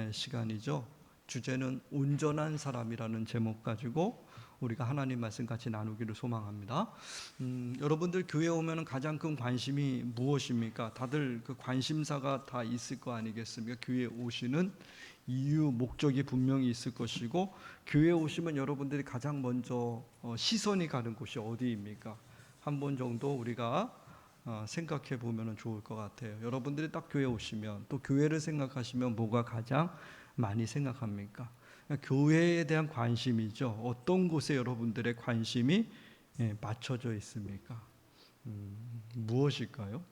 말씀의 시간이죠. 주제는 온전한 사람이라는 제목 가지고 우리가 하나님 말씀 같이 나누기를 소망합니다. 여러분들 교회 오면 가장 큰 관심이 무엇입니까? 다들 그 관심사가 다 있을 거 아니겠습니까? 교회 오시는 이유, 목적이 분명히 있을 것이고, 교회 오시면 여러분들이 가장 먼저 시선이 가는 곳이 어디입니까? 한 번 정도 우리가 생각해 보면 좋을 것 같아요. 여러분들이 딱 교회 오시면, 또 교회를 생각하시면 뭐가 가장 많이 생각합니까? 교회에 대한 관심이죠. 어떤 곳에 여러분들의 관심이 맞춰져 있습니까? 무엇일까요?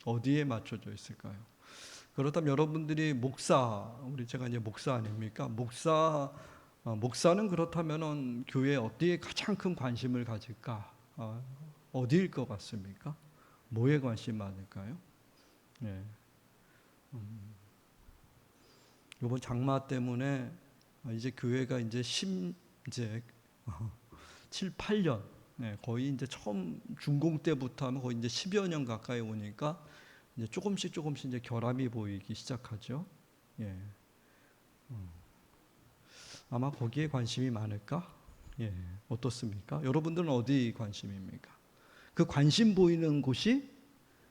어디에 맞춰져 있을까요? 그렇다면 여러분들이 제가 이제 목사 아닙니까? 목사는 그렇다면은 교회에 어디에 가장 큰 관심을 가질까? 어디일 것 같습니까? 뭐에 관심 많을까요? 네. 이번 장마 때문에 이제 교회가 이제 7, 8년, 거의 이제 처음 중공 때부터 하면 거의 이제 10여 년 가까이 오니까 이제 조금씩 이제 결함이 보이기 시작하죠. 예. 아마 거기에 관심이 많을까? 예. 어떻습니까? 여러분들은 어디 관심입니까? 그 관심 보이는 곳이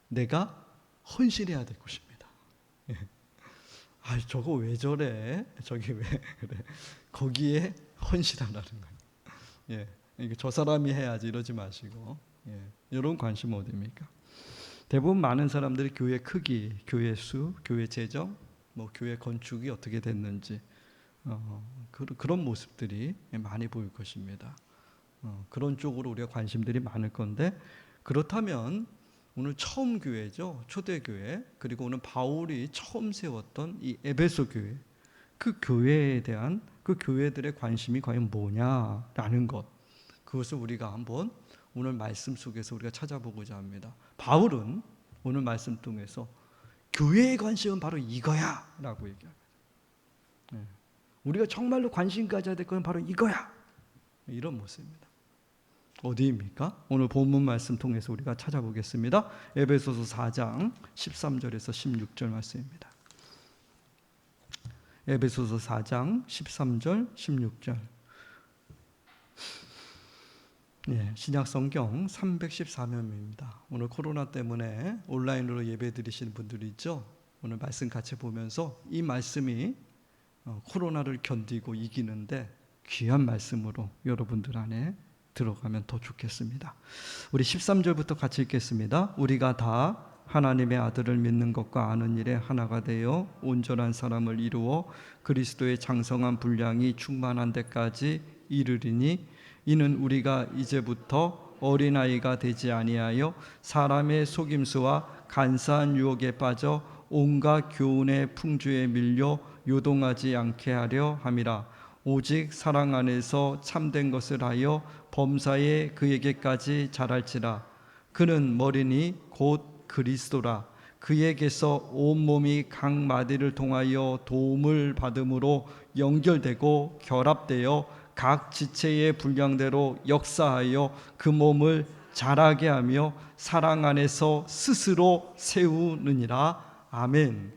내가 헌신해야 될 곳입니다. 예. 저거 왜 저래? 저기 왜 그래? 거기에 헌신하라는 거예요. 예. 이게 저 사람이 해야지 이러지 마시고. 예. 이런 관심 어디입니까? 대부분 많은 사람들이 교회 크기, 교회 수, 교회 재정, 교회 건축이 어떻게 됐는지 그런 모습들이 많이 보일 것입니다. 그런 쪽으로 우리가 관심들이 많을 건데, 그렇다면 오늘 처음 교회죠. 초대교회, 그리고 오늘 바울이 처음 세웠던 이 에베소 교회, 그 교회에 대한 그 교회들의 관심이 과연 뭐냐라는 것, 그것을 우리가 한번 오늘 말씀 속에서 우리가 찾아보고자 합니다. 바울은 오늘 말씀 통해서 교회의 관심은 바로 이거야 라고 얘기합니다. 우리가 정말로 관심 가져야 될 건 바로 이거야, 이런 모습입니다. 어디입니까? 오늘 본문 말씀 통해서 우리가 찾아보겠습니다. 에베소서 4장 13절에서 16절 말씀입니다. 에베소서 4장 13절 16절. 신약 성경 314면입니다. 오늘 코로나 때문에 온라인으로 예배 드리시는 분들이 있죠. 오늘 말씀 같이 보면서 이 말씀이 코로나를 견디고 이기는데 귀한 말씀으로 여러분들 안에 들어가면 더 좋겠습니다. 우리 13절부터 같이 읽겠습니다. 우리가 다 하나님의 아들을 믿는 것과 아는 일에 하나가 되어 온전한 사람을 이루어 그리스도의 장성한 분량이 충만한 데까지 이르리니, 이는 우리가 이제부터 어린아이가 되지 아니하여 사람의 속임수와 간사한 유혹에 빠져 온갖 교훈의 풍주에 밀려 요동하지 않게 하려 함이라. 오직 사랑 안에서 참된 것을 하여 범사에 그에게까지 자랄지라. 그는 머리니 곧 그리스도라. 그에게서 온몸이 각 마디를 통하여 도움을 받음으로 연결되고 결합되어 각 지체의 분량대로 역사하여 그 몸을 자라게 하며 사랑 안에서 스스로 세우느니라. 아멘.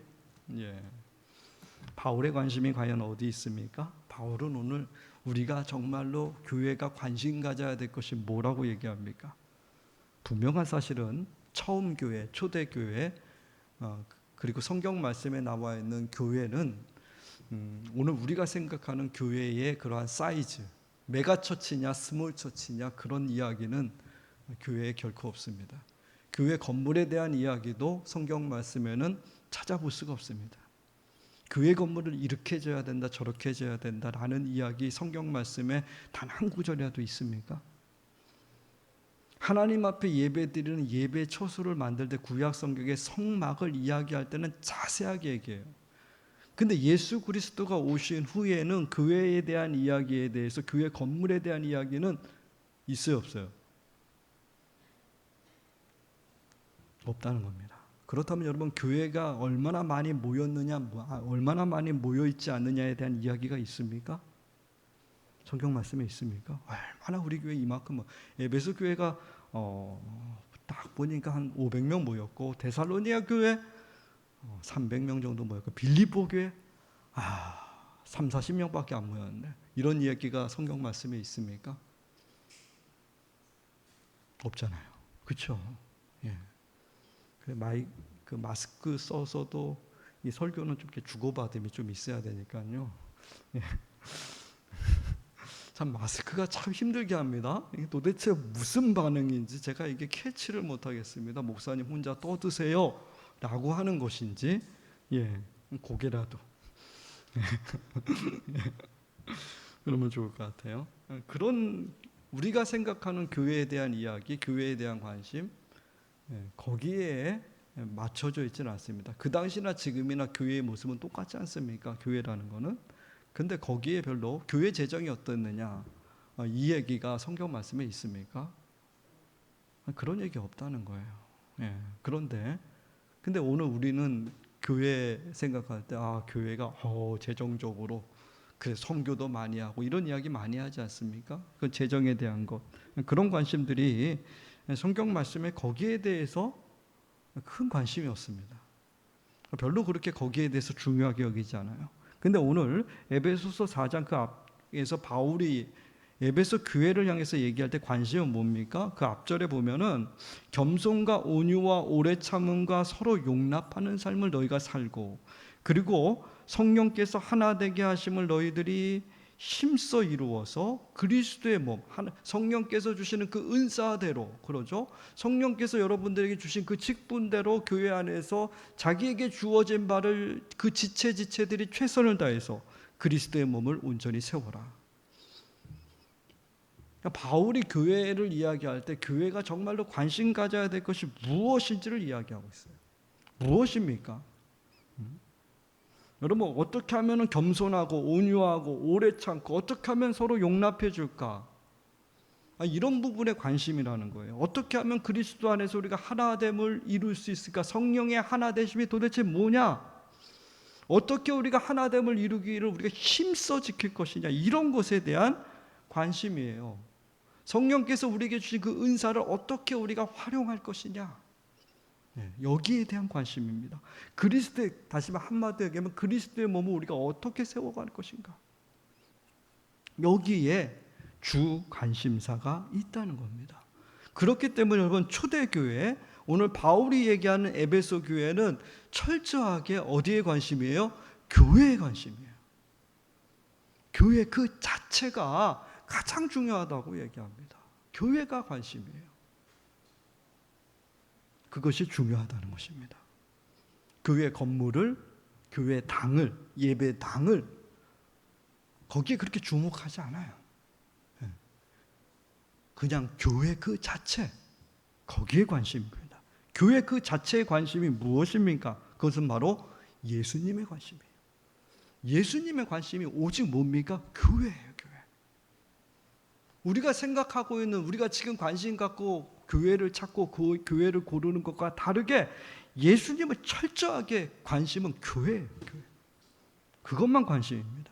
바울의 관심이 과연 어디 있습니까? 바울은 오늘 우리가 정말로 교회가 관심 가져야 될 것이 뭐라고 얘기합니까? 분명한 사실은 처음 교회, 초대교회, 그리고 성경 말씀에 나와 있는 교회는 오늘 우리가 생각하는 교회의 그러한 사이즈, 메가처치냐 스몰처치냐 그런 이야기는 교회에 결코 없습니다. 교회 건물에 대한 이야기도 성경 말씀에는 찾아볼 수가 없습니다. 교회 건물을 이렇게 져야 된다, 저렇게 져야 된다라는 이야기 성경 말씀에 단 한 구절이라도 있습니까? 하나님 앞에 예배드리는 예배 처소를 만들 때 구약 성경의 성막을 이야기할 때는 자세하게 얘기해요. 근데 예수 그리스도가 오신 후에는 교회에 대한 이야기에 대해서, 교회 건물에 대한 이야기는 있어요, 없어요? 없다는 겁니다. 그렇다면 여러분, 교회가 얼마나 많이 모였느냐, 얼마나 많이 모여있지 않느냐에 대한 이야기가 있습니까? 성경 말씀에 있습니까? 얼마나 우리 교회 이만큼, 에베소 교회가 딱 보니까 한 500명 모였고, 데살로니가 교회 300명 정도 모였고, 빌립보 교회 3, 40명밖에 안 모였네. 이런 이야기가 성경 말씀에 있습니까? 없잖아요. 그렇죠? 예. 그 마스크 써서도 이 설교는 좀 이렇게 주고받음이 좀 있어야 되니까요. 예. 참 마스크가 참 힘들게 합니다. 이게 도대체 무슨 반응인지 제가 이게 캐치를 못하겠습니다. 목사님 혼자 떠드세요 라고 하는 것인지, 예, 고개라도 그러면 좋을 것 같아요. 그런 우리가 생각하는 교회에 대한 이야기, 교회에 대한 관심, 거기에 맞춰져 있지는 않습니다. 그 당시나 지금이나 교회의 모습은 똑같지 않습니까? 교회라는 거는. 근데 거기에 별로 교회 재정이 어떻느냐, 이 얘기가 성경 말씀에 있습니까? 그런 얘기 없다는 거예요. 예. 그런데 근데 오늘 우리는 교회 생각할 때 교회가 재정적으로 그래 선교도 많이 하고 이런 이야기 많이 하지 않습니까? 그 재정에 대한 것, 그런 관심들이 성경 말씀에 거기에 대해서 큰 관심이 없습니다. 별로 그렇게 거기에 대해서 중요하게 여기지 않아요. 근데 오늘 에베소서 4장 그 앞에서 바울이 에베소 교회를 향해서 얘기할 때 관심은 뭡니까? 그 앞절에 보면은 겸손과 온유와 오래 참음과 서로 용납하는 삶을 너희가 살고, 그리고 성령께서 하나 되게 하심을 너희들이 힘써 이루어서 그리스도의 몸, 성령께서 주시는 그 은사대로, 그러죠? 성령께서 여러분들에게 주신 그 직분대로 교회 안에서 자기에게 주어진 바를 그 지체들이 최선을 다해서 그리스도의 몸을 온전히 세워라. 바울이 교회를 이야기할 때 교회가 정말로 관심 가져야 될 것이 무엇인지를 이야기하고 있어요. 무엇입니까? 여러분, 어떻게 하면 겸손하고 온유하고 오래 참고 어떻게 하면 서로 용납해 줄까? 이런 부분에 관심이라는 거예요. 어떻게 하면 그리스도 안에서 우리가 하나됨을 이룰 수 있을까? 성령의 하나되심이 도대체 뭐냐? 어떻게 우리가 하나됨을 이루기를 우리가 힘써 지킬 것이냐? 이런 것에 대한 관심이에요. 성령께서 우리에게 주신 그 은사를 어떻게 우리가 활용할 것이냐, 여기에 대한 관심입니다. 그리스도의, 다시 한마디로 얘기하면 그리스도의 몸을 우리가 어떻게 세워갈 것인가, 여기에 주 관심사가 있다는 겁니다. 그렇기 때문에 여러분, 초대교회, 오늘 바울이 얘기하는 에베소 교회는 철저하게 어디에 관심이에요? 교회에 관심이에요. 교회 그 자체가 가장 중요하다고 얘기합니다. 교회가 관심이에요. 그것이 중요하다는 것입니다. 교회 건물을, 교회 당을, 예배당을 거기에 그렇게 주목하지 않아요. 그냥 교회 그 자체, 거기에 관심입니다. 교회 그 자체의 관심이 무엇입니까? 그것은 바로 예수님의 관심이에요. 예수님의 관심이 오직 뭡니까? 교회예요. 교회. 우리가 생각하고 있는, 우리가 지금 관심 갖고 교회를 찾고 그 교회를 고르는 것과 다르게 예수님은 철저하게 관심은 교회예요. 교회. 그것만 관심입니다.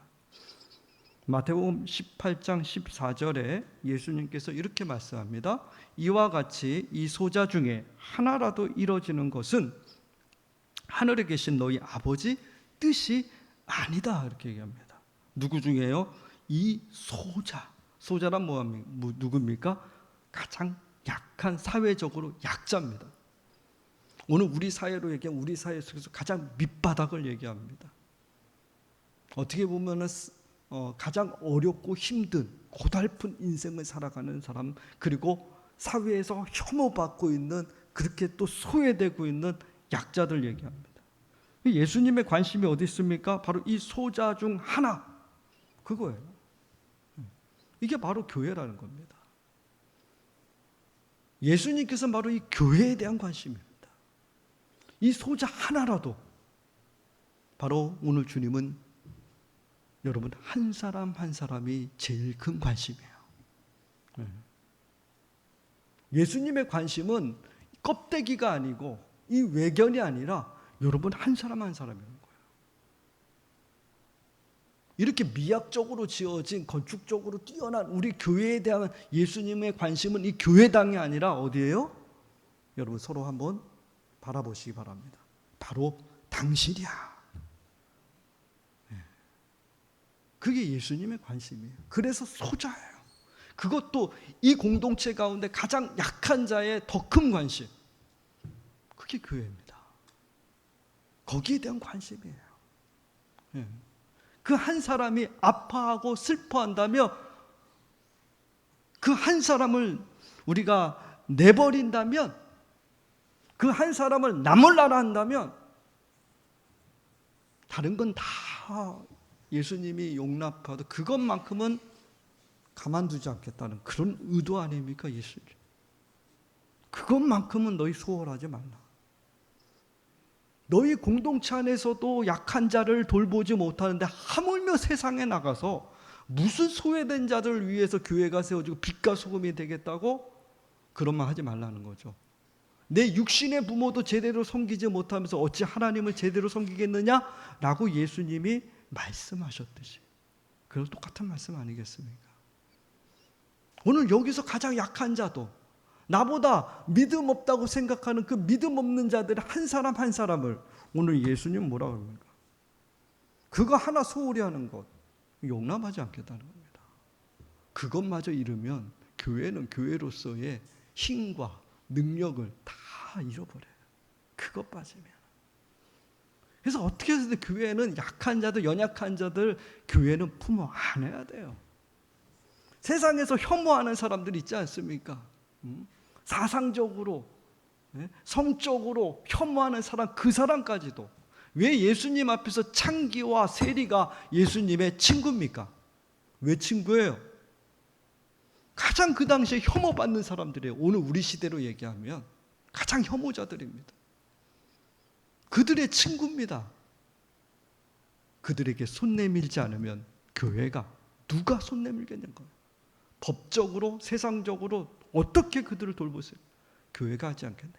마태복음 18장 14절에 예수님께서 이렇게 말씀합니다. 이와 같이 이 소자 중에 하나라도 이루어지는 것은 하늘에 계신 너희 아버지 뜻이 아니다, 이렇게 얘기합니다. 누구 중에요? 이 소자. 소자란 누굽니까? 가장 약한, 사회적으로 약자입니다. 오늘 우리 사회로 얘기하면 우리 사회 속에서 가장 밑바닥을 얘기합니다. 어떻게 보면은 가장 어렵고 힘든 고달픈 인생을 살아가는 사람, 그리고 사회에서 혐오받고 있는, 그렇게 또 소외되고 있는 약자들 얘기합니다. 예수님의 관심이 어디 있습니까? 바로 이 소자 중 하나, 그거예요. 이게 바로 교회라는 겁니다. 예수님께서는 바로 이 교회에 대한 관심입니다. 이 소자 하나라도, 바로 오늘 주님은 여러분 한 사람 한 사람이 제일 큰 관심이에요. 예수님의 관심은 껍데기가 아니고 이 외견이 아니라 여러분 한 사람 한 사람이라는 거예요. 이렇게 미학적으로 지어진, 건축적으로 뛰어난 우리 교회에 대한 예수님의 관심은 이 교회당이 아니라 어디예요? 여러분 서로 한번 바라보시기 바랍니다. 바로 당신이야. 그게 예수님의 관심이에요. 그래서 소자예요. 그것도 이 공동체 가운데 가장 약한 자의 더 큰 관심. 그게 교회입니다. 거기에 대한 관심이에요. 그 한 사람이 아파하고 슬퍼한다며 그 한 사람을 우리가 내버린다면, 그 한 사람을 나몰라라 한다면 다른 건 다 예수님이 용납하도 그것만큼은 가만두지 않겠다는 그런 의도 아닙니까? 예수님. 그것만큼은 너희 소홀하지 말라. 너희 공동체 안에서도 약한 자를 돌보지 못하는데 하물며 세상에 나가서 무슨 소외된 자들을 위해서 교회가 세워지고 빛과 소금이 되겠다고? 그런 말 하지 말라는 거죠. 내 육신의 부모도 제대로 섬기지 못하면서 어찌 하나님을 제대로 섬기겠느냐라고 예수님이 말씀하셨듯이, 그런 똑같은 말씀 아니겠습니까? 오늘 여기서 가장 약한 자도, 나보다 믿음 없다고 생각하는 그 믿음 없는 자들 한 사람 한 사람을 오늘 예수님 뭐라 그럽니까? 그거 하나 소홀히 하는 것 용납하지 않겠다는 겁니다. 그것마저 잃으면 교회는 교회로서의 힘과 능력을 다 잃어버려요. 그것 빠지면. 그래서 어떻게 해서든 교회는 약한 자들, 연약한 자들 교회는 품어 안아야 돼요. 세상에서 혐오하는 사람들 있지 않습니까? 사상적으로, 성적으로 혐오하는 사람, 그 사람까지도. 왜 예수님 앞에서 창기와 세리가 예수님의 친구입니까? 왜 친구예요? 가장 그 당시에 혐오받는 사람들이에요. 오늘 우리 시대로 얘기하면 가장 혐오자들입니다. 그들의 친구입니다. 그들에게 손 내밀지 않으면 교회가 누가 손 내밀겠냐는 거예요. 법적으로, 세상적으로 어떻게 그들을 돌보세요? 교회가 하지 않겠느냐.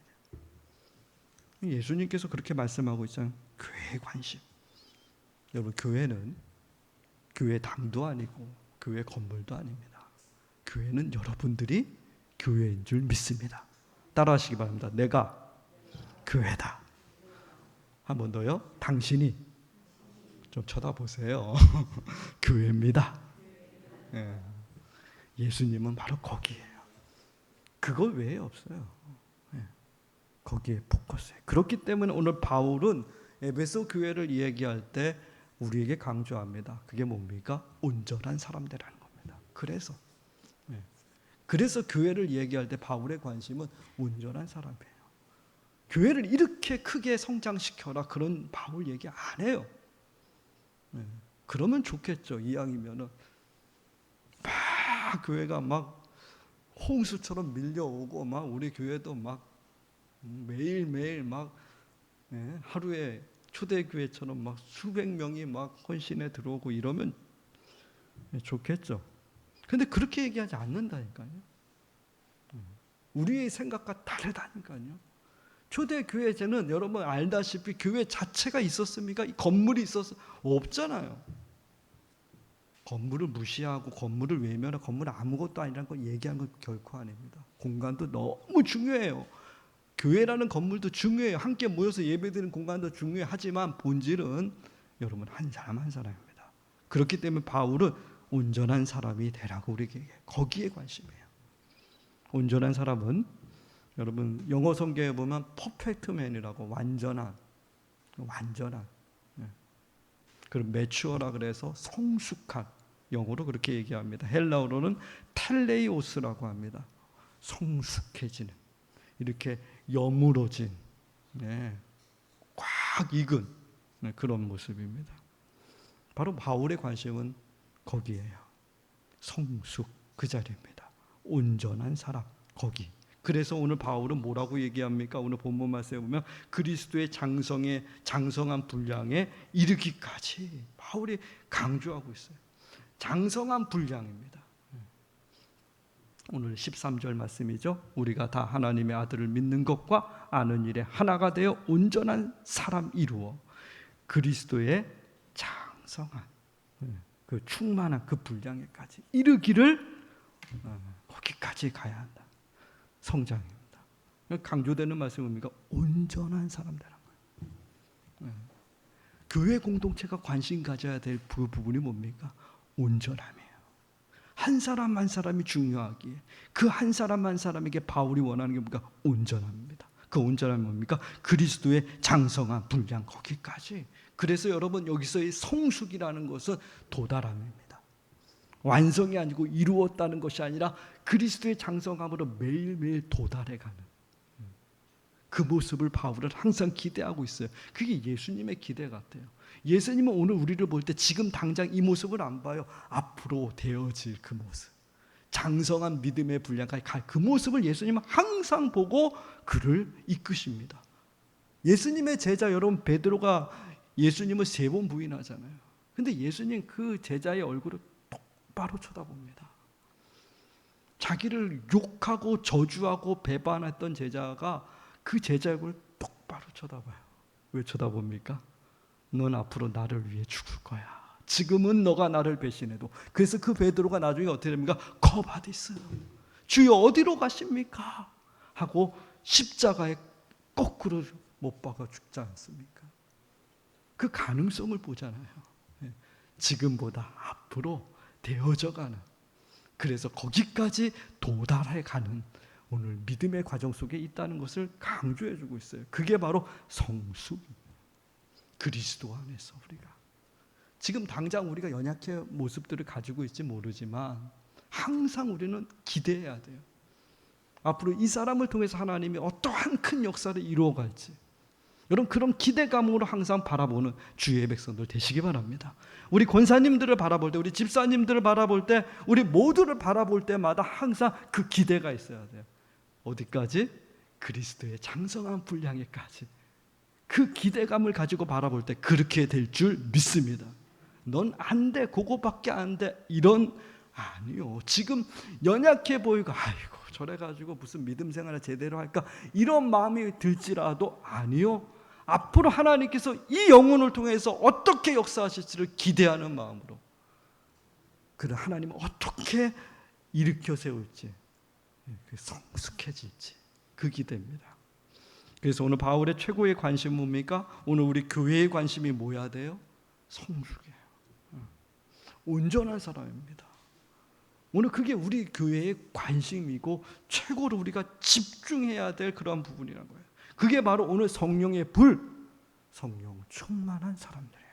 예수님께서 그렇게 말씀하고 있잖아요. 교회의 관심. 여러분, 교회는 교회 당도 아니고 교회 건물도 아닙니다. 교회는 여러분들이 교회인 줄 믿습니다. 따라하시기 바랍니다. 내가 교회다. 한 번 더요. 당신이 좀 쳐다보세요. 교회입니다. 예수님은 바로 거기에요. 그거 외에 없어요. 거기에 포커스해요. 그렇기 때문에 오늘 바울은 에베소 교회를 이야기할 때 우리에게 강조합니다. 그게 뭡니까? 온전한 사람들이라는 겁니다. 그래서 교회를 얘기할 때 바울의 관심은 온전한 사람이에요. 교회를 이렇게 크게 성장시켜라 그런 바울 얘기 안 해요. 그러면 좋겠죠. 이왕이면은 막 교회가 막 홍수처럼 밀려오고 막 우리 교회도 막 매일매일 막 하루에 초대교회처럼 막 수백 명이 막 헌신에 들어오고 이러면 좋겠죠. 근데 그렇게 얘기하지 않는다니까요. 우리의 생각과 다르다니까요. 초대교회제는 여러분 알다시피 교회 자체가 있었습니까? 건물이 있었어? 없잖아요. 건물을 무시하고 건물을 외면하고 건물은 아무것도 아니라는 걸 얘기하는 건 결코 아닙니다. 공간도 너무 중요해요. 교회라는 건물도 중요해요. 함께 모여서 예배드리는 공간도 중요하지만 본질은 여러분 한 사람 한 사람입니다. 그렇기 때문에 바울은 온전한 사람이 되라고 우리에게 얘기해요. 거기에 관심이에요. 온전한 사람은 여러분 영어 성경에 보면 퍼펙트 맨이라고 완전한 그리고 매추어라 그래서 성숙한, 영어로 그렇게 얘기합니다. 헬라어로는 텔레이오스라고 합니다. 성숙해지는, 이렇게 여물어진, 꽉 익은 그런 모습입니다. 바로 바울의 관심은 거기에요. 성숙, 그 자리입니다. 온전한 사람, 거기. 그래서 오늘 바울은 뭐라고 얘기합니까? 오늘 본문 말씀에 보면 그리스도의 장성한 분량에 이르기까지 바울이 강조하고 있어요. 장성한 분량입니다. 오늘 13절 말씀이죠. 우리가 다 하나님의 아들을 믿는 것과 아는 일에 하나가 되어 온전한 사람 이루어 그리스도의 장성한 그 충만한 그 분량에까지 이르기를 거기까지 가야 한다. 성장입니다. 강조되는 말씀은 뭡니까? 온전한 사람 되는 거예요. 교회 공동체가 관심 가져야 될 그 부분이 뭡니까? 온전함이에요. 한 사람 한 사람이 중요하기에 그 한 사람 한 사람에게 바울이 원하는 게 뭡니까? 온전함입니다. 그 온전함이 뭡니까? 그리스도의 장성한 분량, 거기까지. 그래서 여러분, 여기서의 성숙이라는 것은 도달함입니다. 완성이 아니고 이루었다는 것이 아니라 그리스도의 장성함으로 매일매일 도달해가는 그 모습을 바울은 항상 기대하고 있어요. 그게 예수님의 기대 같아요. 예수님은 오늘 우리를 볼 때 지금 당장 이 모습을 안 봐요. 앞으로 되어질 그 모습, 장성한 믿음의 분량까지 갈 그 모습을 예수님은 항상 보고 그를 이끄십니다. 예수님의 제자 여러분, 베드로가 예수님을 3번 부인하잖아요. 근데 예수님 그 제자의 얼굴을 똑바로 쳐다봅니다. 자기를 욕하고 저주하고 배반했던 제자가 그 제자의 얼굴을 똑바로 쳐다봐요. 왜 쳐다봅니까? 넌 앞으로 나를 위해 죽을 거야. 지금은 너가 나를 배신해도. 그래서 그 베드로가 나중에 어떻게 됩니까? 거바디스, 주여 어디로 가십니까? 하고 십자가에 거꾸로 못 박아 죽지 않습니까? 그 가능성을 보잖아요. 지금보다 앞으로 되어져가는, 그래서 거기까지 도달해가는 오늘 믿음의 과정 속에 있다는 것을 강조해주고 있어요. 그게 바로 성숙, 그리스도 안에서 우리가 지금 당장 우리가 연약한 모습들을 가지고 있지 모르지만 항상 우리는 기대해야 돼요. 앞으로 이 사람을 통해서 하나님이 어떠한 큰 역사를 이루어갈지, 여러분 그런 기대감으로 항상 바라보는 주의 백성들 되시기 바랍니다. 우리 권사님들을 바라볼 때, 우리 집사님들을 바라볼 때, 우리 모두를 바라볼 때마다 항상 그 기대가 있어야 돼요. 어디까지? 그리스도의 장성한 분량에까지. 그 기대감을 가지고 바라볼 때 그렇게 될 줄 믿습니다. 넌 안 돼, 그거밖에 안 돼, 이런, 아니요. 지금 연약해 보이고 아이고 저래 가지고 무슨 믿음 생활을 제대로 할까, 이런 마음이 들지라도 아니요. 앞으로 하나님께서 이 영혼을 통해서 어떻게 역사하실지를 기대하는 마음으로, 그를 하나님은 어떻게 일으켜 세울지, 성숙해질지, 그 기대입니다. 그래서 오늘 바울의 최고의 관심은 뭡니까? 오늘 우리 교회의 관심이 뭐야 돼요? 성숙이에요. 온전한 사람입니다. 오늘 그게 우리 교회의 관심이고 최고로 우리가 집중해야 될 그런 부분이라는 거예요. 그게 바로 오늘 성령의 불, 성령 충만한 사람들이에요.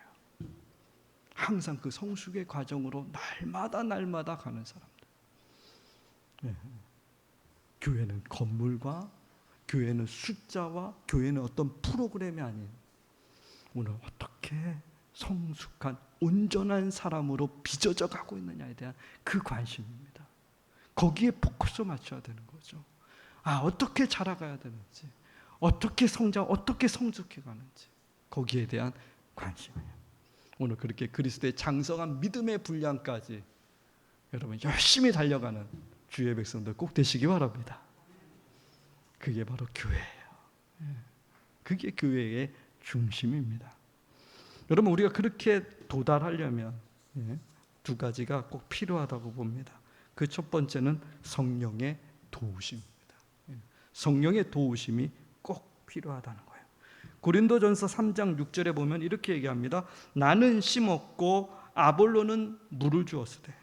항상 그 성숙의 과정으로 날마다 가는 사람들. 교회는 건물과, 교회는 숫자와, 교회는 어떤 프로그램이 아닌, 오늘 어떻게 성숙한 온전한 사람으로 빚어져 가고 있느냐에 대한 그 관심입니다. 거기에 포커스 맞춰야 되는 거죠. 어떻게 자라가야 되는지, 어떻게 성장, 어떻게 성숙해 가는지, 거기에 대한 관심이에요. 오늘 그렇게 그리스도의 장성한 믿음의 분량까지 여러분 열심히 달려가는 주의 백성들 꼭 되시기 바랍니다. 그게 바로 교회예요. 그게 교회의 중심입니다. 여러분 우리가 그렇게 도달하려면 2가지가 꼭 필요하다고 봅니다. 그 첫 번째는 성령의 도우심입니다. 성령의 도우심이 꼭 필요하다는 거예요. 고린도전서 3장 6절에 보면 이렇게 얘기합니다. 나는 심었고 아볼로는 물을 주었으되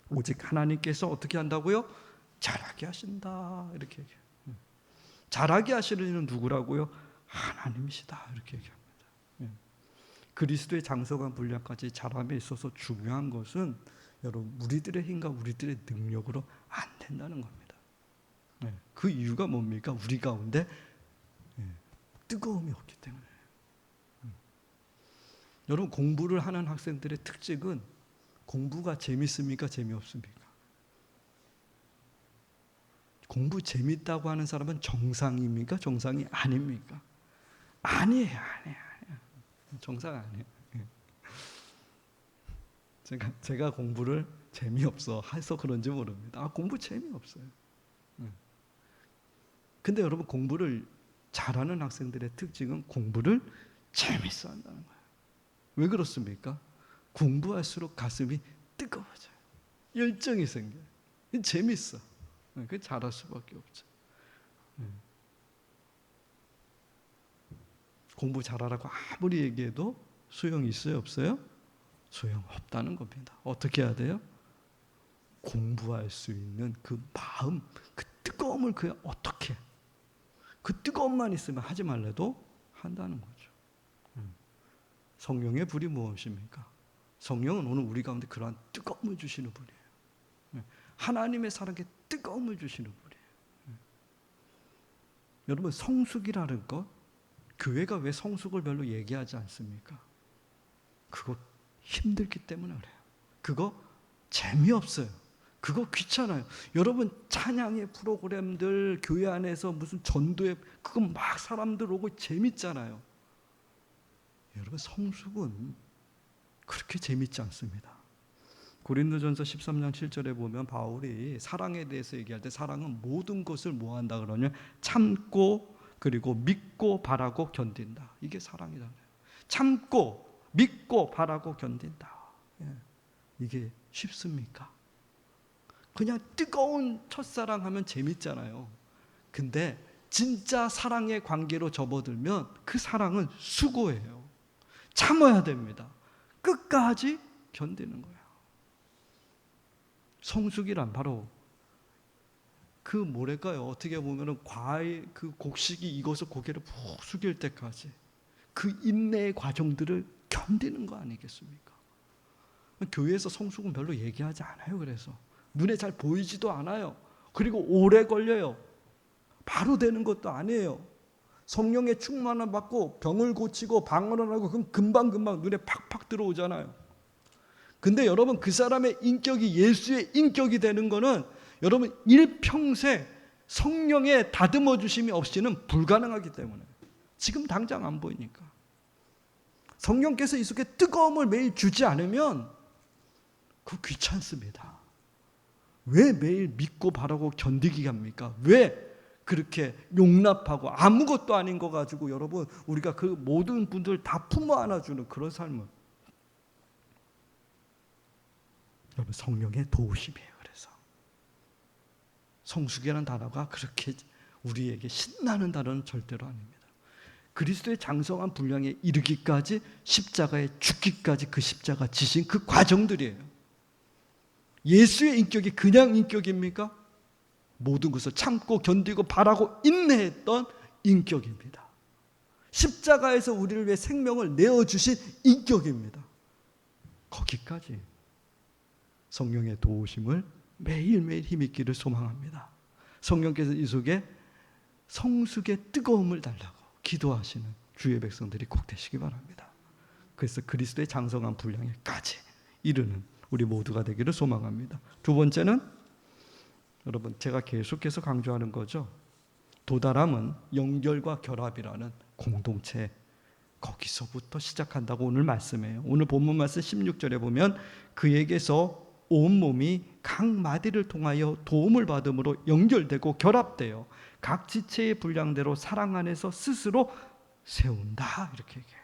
오직 하나님께서 어떻게 한다고요? 자라게 하신다. 이렇게 얘기해요. 자라게 하시는 이는 누구라고요? 하나님이시다. 이렇게 얘기합니다. 그리스도의 장성한 분량까지 자람에 있어서 중요한 것은 여러분 우리들의 힘과 우리들의 능력으로 안 된다는 겁니다. 그 이유가 뭡니까? 우리 가운데 뜨거움이 없기 때문에. 여러분 공부를 하는 학생들의 특징은 공부가 재밌습니까? 재미없습니까? 공부 재밌다고 하는 사람은 정상입니까? 정상이 아닙니까? 아니에요. 정상 아니에요. 제가 공부를 재미없어 해서 그런지 모릅니다. 공부 재미없어요. 근데 여러분 공부를 잘하는 학생들의 특징은 공부를 재밌어 한다는 거예요. 왜 그렇습니까? 공부할수록 가슴이 뜨거워져요. 열정이 생겨요. 재밌어. 그 잘할 수밖에 없죠. 공부 잘하라고 아무리 얘기해도 소용이 있어요? 없어요? 소용없다는 겁니다. 어떻게 해야 돼요? 공부할 수 있는 그 마음, 그 뜨거움을 그냥 어떻게, 그 뜨거움만 있으면 하지 말래도 한다는 거죠. 성령의 불이 무엇입니까? 성령은 오늘 우리 가운데 그러한 뜨거움을 주시는 분이에요. 하나님의 사랑에 뜨거움을 주시는 분이에요. 여러분, 성숙이라는 것, 교회가 왜 성숙을 별로 얘기하지 않습니까? 그거 힘들기 때문에 그래요. 그거 재미없어요. 그거 귀찮아요. 여러분, 찬양의 프로그램들, 교회 안에서 무슨 전도회, 그거 막 사람들 오고 재밌잖아요. 여러분, 성숙은 그렇게 재밌지 않습니다. 고린도전서 13장 7절에 보면 바울이 사랑에 대해서 얘기할 때 사랑은 모든 것을 뭐 한다 그러냐? 참고, 그리고 믿고 바라고 견딘다. 이게 사랑이다. 참고 믿고 바라고 견딘다. 이게 쉽습니까? 그냥 뜨거운 첫사랑 하면 재밌잖아요. 근데 진짜 사랑의 관계로 접어들면 그 사랑은 수고예요. 참아야 됩니다. 끝까지 견디는 거예요. 성숙이란 바로 그 뭐랄까요? 어떻게 보면은 과일 그 곡식이 익어서 고개를 푹 숙일 때까지 그 인내의 과정들을 견디는 거 아니겠습니까? 교회에서 성숙은 별로 얘기하지 않아요. 그래서 눈에 잘 보이지도 않아요. 그리고 오래 걸려요. 바로 되는 것도 아니에요. 성령의 충만을 받고 병을 고치고 방언을 하고 그럼 금방금방 눈에 팍팍 들어오잖아요. 근데 여러분, 그 사람의 인격이 예수의 인격이 되는 거는 여러분 일평생 성령의 다듬어 주심이 없이는 불가능하기 때문에, 지금 당장 안 보이니까. 성령께서 이 속에 뜨거움을 매일 주지 않으면 그거 귀찮습니다. 왜 매일 믿고 바라고 견디기 합니까? 왜 그렇게 용납하고 아무것도 아닌 거 가지고 여러분 우리가 그 모든 분들 다 품어 안아주는 그런 삶을, 여러분 성령의 도우심이에요. 그래서 성숙이라는 단어가 그렇게 우리에게 신나는 단어는 절대로 아닙니다. 그리스도의 장성한 분량에 이르기까지 십자가에 죽기까지 그 십자가 지신 그 과정들이에요. 예수의 인격이 그냥 인격입니까? 모든 것을 참고 견디고 바라고 인내했던 인격입니다. 십자가에서 우리를 위해 생명을 내어주신 인격입니다. 거기까지 성령의 도우심을 매일매일 힘있기를 소망합니다. 성령께서 이 속에 성숙의 뜨거움을 달라고 기도하시는 주의 백성들이 꼭 되시기 바랍니다. 그래서 그리스도의 장성한 분량에까지 이르는 우리 모두가 되기를 소망합니다. 두 번째는 여러분 제가 계속해서 강조하는 거죠. 도달함은 연결과 결합이라는 공동체, 거기서부터 시작한다고 오늘 말씀해요. 오늘 본문 말씀 16절에 보면 그에게서 온몸이 각 마디를 통하여 도움을 받음으로 연결되고 결합되어 각 지체의 분량대로 사랑 안에서 스스로 세운다, 이렇게 얘기해요.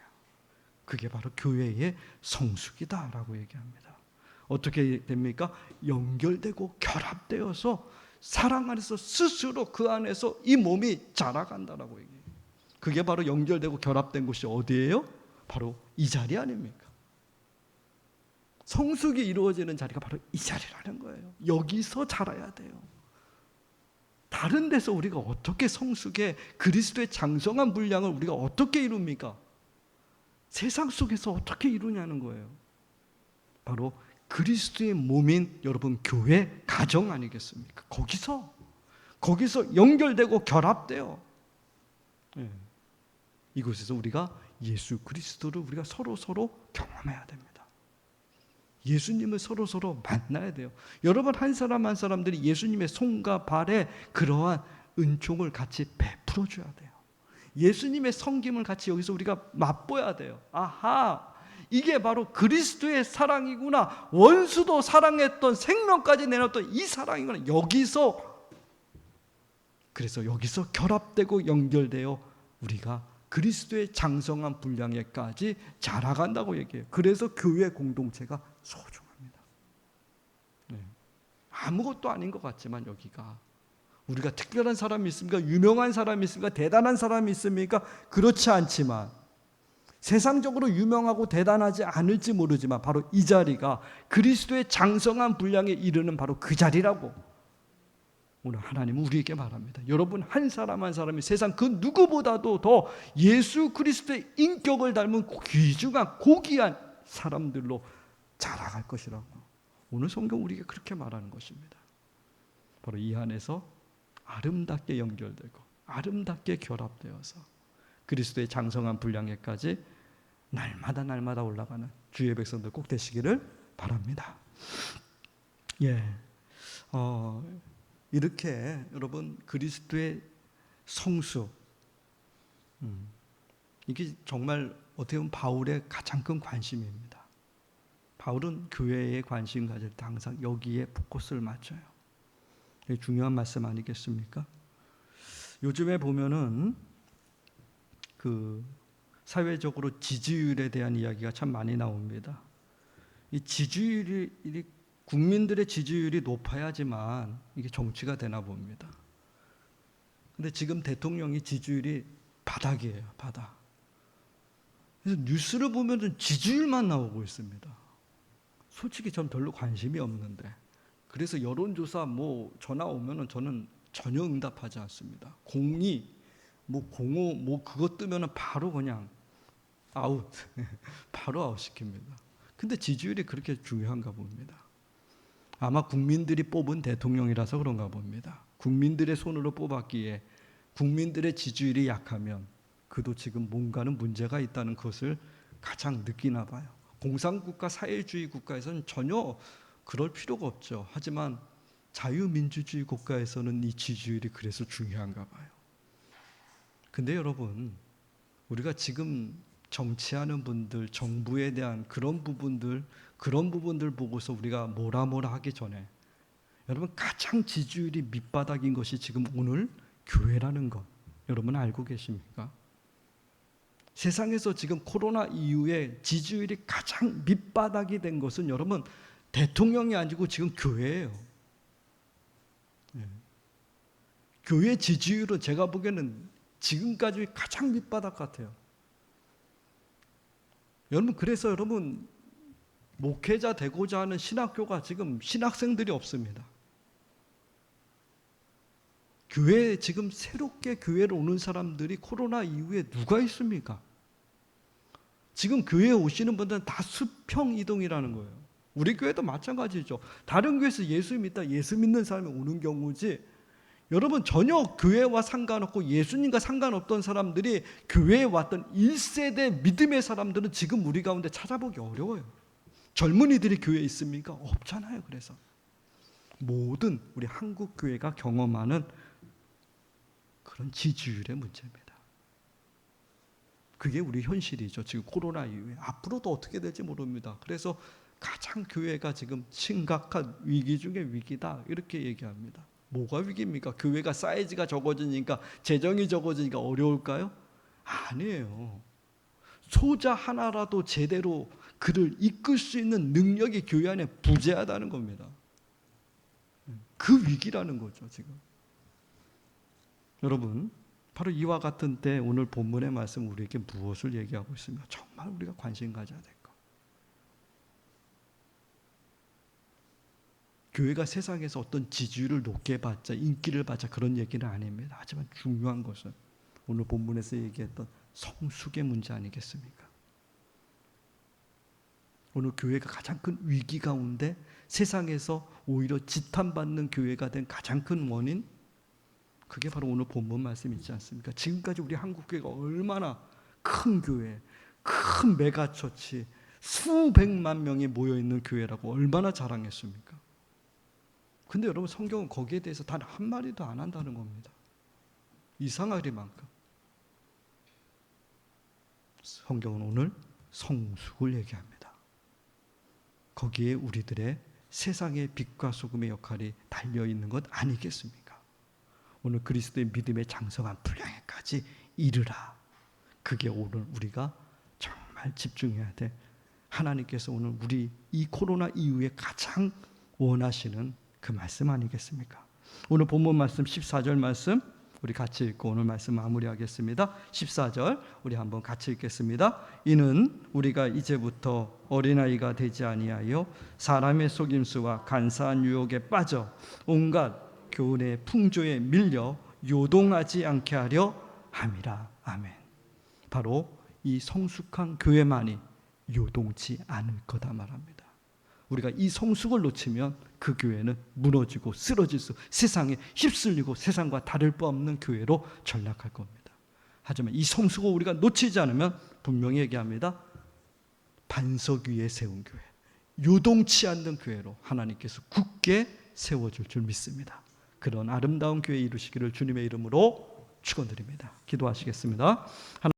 그게 바로 교회의 성숙이다라고 얘기합니다. 어떻게 됩니까? 연결되고 결합되어서 사랑 안에서 스스로 그 안에서 이 몸이 자라간다라고 얘기해요. 그게 바로 연결되고 결합된 곳이 어디예요? 바로 이 자리 아닙니까? 성숙이 이루어지는 자리가 바로 이 자리라는 거예요. 여기서 자라야 돼요. 다른 데서 우리가 어떻게 성숙의 그리스도의 장성한 분량을 우리가 어떻게 이룹니까? 세상 속에서 어떻게 이루냐는 거예요. 바로 그리스도의 몸인 여러분 교회 가정 아니겠습니까? 거기서 연결되고 결합돼요. 네. 이곳에서 우리가 예수 그리스도를 우리가 서로 경험해야 됩니다. 예수님을 서로 만나야 돼요. 여러분 한 사람 한 사람들이 예수님의 손과 발에 그러한 은총을 같이 베풀어 줘야 돼요. 예수님의 섬김을 같이 여기서 우리가 맛보야 돼요. 아하, 이게 바로 그리스도의 사랑이구나. 원수도 사랑했던, 생명까지 내놨던 이 사랑이구나. 그래서 여기서 결합되고 연결되어 우리가 그리스도의 장성한 분량에까지 자라간다고 얘기해요. 그래서 교회 공동체가 소중합니다. 네. 아무것도 아닌 것 같지만 여기가 우리가 특별한 사람이 있습니까? 유명한 사람이 있습니까? 대단한 사람이 있습니까? 그렇지 않지만 세상적으로 유명하고 대단하지 않을지 모르지만 바로 이 자리가 그리스도의 장성한 분량에 이르는 바로 그 자리라고 오늘 하나님은 우리에게 말합니다. 여러분 한 사람 한 사람이 세상 그 누구보다도 더 예수 그리스도의 인격을 닮은 귀중한 고귀한 사람들로 자라갈 것이라고 오늘 성경 우리에게 그렇게 말하는 것입니다. 바로 이 안에서 아름답게 연결되고 아름답게 결합되어서 그리스도의 장성한 분량에까지 날마다 올라가는 주의 백성들 꼭 되시기를 바랍니다. 이렇게 여러분 그리스도의 성수, 이게 정말 어떻게 보면 바울의 가장 큰 관심입니다. 바울은 교회에 관심 가질 때 항상 여기에 포커스를 맞춰요. 이게 중요한 말씀 아니겠습니까? 요즘에 보면은 그 사회적으로 지지율에 대한 이야기가 참 많이 나옵니다. 이 지지율이 국민들의 지지율이 높아야지만 이게 정치가 되나 봅니다. 근데 지금 대통령이 지지율이 바닥이에요, 바닥. 그래서 뉴스를 보면은 지지율만 나오고 있습니다. 솔직히 전 별로 관심이 없는데. 그래서 여론조사 뭐 전화 오면은 저는 전혀 응답하지 않습니다. 02, 뭐 05, 뭐 그것 뜨면은 바로 그냥 아웃, 바로 아웃시킵니다. 근데 지지율이 그렇게 중요한가 봅니다. 아마 국민들이 뽑은 대통령이라서 그런가 봅니다. 국민들의 손으로 뽑았기에 국민들의 지지율이 약하면 그도 지금 뭔가는 문제가 있다는 것을 가장 느끼나 봐요. 공산국가, 사회주의 국가에서는 전혀 그럴 필요가 없죠. 하지만 자유민주주의 국가에서는 이 지지율이 그래서 중요한가 봐요. 근데 여러분, 우리가 지금 정치하는 분들, 정부에 대한 그런 부분들 보고서 우리가 뭐라 하기 전에 여러분 가장 지지율이 밑바닥인 것이 지금 오늘 교회라는 것 여러분 알고 계십니까? 세상에서 지금 코로나 이후에 지지율이 가장 밑바닥이 된 것은 여러분 대통령이 아니고 지금 교회예요. 교회 지지율은 제가 보기에는 지금까지 가장 밑바닥 같아요. 여러분 그래서 여러분 목회자 되고자 하는 신학교가 지금 신학생들이 없습니다. 교회에 지금 새롭게 교회를 오는 사람들이 코로나 이후에 누가 있습니까? 지금 교회에 오시는 분들은 다 수평 이동이라는 거예요. 우리 교회도 마찬가지죠. 다른 교회에서 예수 믿는 사람이 오는 경우지 여러분 전혀 교회와 상관없고 예수님과 상관없던 사람들이 교회에 왔던 1세대 믿음의 사람들은 지금 우리 가운데 찾아보기 어려워요. 젊은이들이 교회에 있습니까? 없잖아요. 그래서 모든 우리 한국 교회가 경험하는 그런 지지율의 문제입니다. 그게 우리 현실이죠. 지금 코로나 이후에 앞으로도 어떻게 될지 모릅니다. 그래서 가장 교회가 지금 심각한 위기 중에 위기다 이렇게 얘기합니다. 뭐가 위기입니까? 교회가 사이즈가 적어지니까 재정이 적어지니까 어려울까요? 아니에요. 소자 하나라도 제대로 그를 이끌 수 있는 능력이 교회 안에 부재하다는 겁니다. 그 위기라는 거죠 지금. 여러분 바로 이와 같은 때 오늘 본문의 말씀 우리에게 무엇을 얘기하고 있습니까? 정말 우리가 관심 가져야 될 것. 교회가 세상에서 어떤 지지율을 높게 받자 인기를 받자 그런 얘기는 아닙니다. 하지만 중요한 것은 오늘 본문에서 얘기했던 성숙의 문제 아니겠습니까? 오늘 교회가 가장 큰 위기 가운데 세상에서 오히려 지탄받는 교회가 된 가장 큰 원인 그게 바로 오늘 본문 말씀 있지 않습니까? 지금까지 우리 한국교회가 얼마나 큰 교회, 큰 메가처치 수백만 명이 모여있는 교회라고 얼마나 자랑했습니까? 근데 여러분 성경은 거기에 대해서 단 한마디도 안 한다는 겁니다. 이상하리만큼 성경은 오늘 성숙을 얘기합니다. 거기에 우리들의 세상의 빛과 소금의 역할이 달려있는 것 아니겠습니까? 오늘 그리스도의 믿음의 장성한 분량에까지 이르라. 그게 오늘 우리가 정말 집중해야 돼. 하나님께서 오늘 우리 이 코로나 이후에 가장 원하시는 그 말씀 아니겠습니까? 오늘 본문 말씀 14절 말씀 우리 같이 읽고 오늘 말씀 마무리하겠습니다. 14절 우리 한번 같이 읽겠습니다. 이는 우리가 이제부터 어린아이가 되지 아니하여 사람의 속임수와 간사한 유혹에 빠져 온갖 교훈의 풍조에 밀려 요동하지 않게 하려 함이라. 아멘. 바로 이 성숙한 교회만이 요동치 않을 거다 말합니다. 우리가 이 성숙을 놓치면 그 교회는 무너지고 쓰러질 수, 세상에 휩쓸리고 세상과 다를 바 없는 교회로 전락할 겁니다. 하지만 이 성숙을 우리가 놓치지 않으면 분명히 얘기합니다. 반석 위에 세운 교회, 요동치 않는 교회로 하나님께서 굳게 세워줄 줄 믿습니다. 그런 아름다운 교회 이루시기를 주님의 이름으로 축원드립니다. 기도하시겠습니다.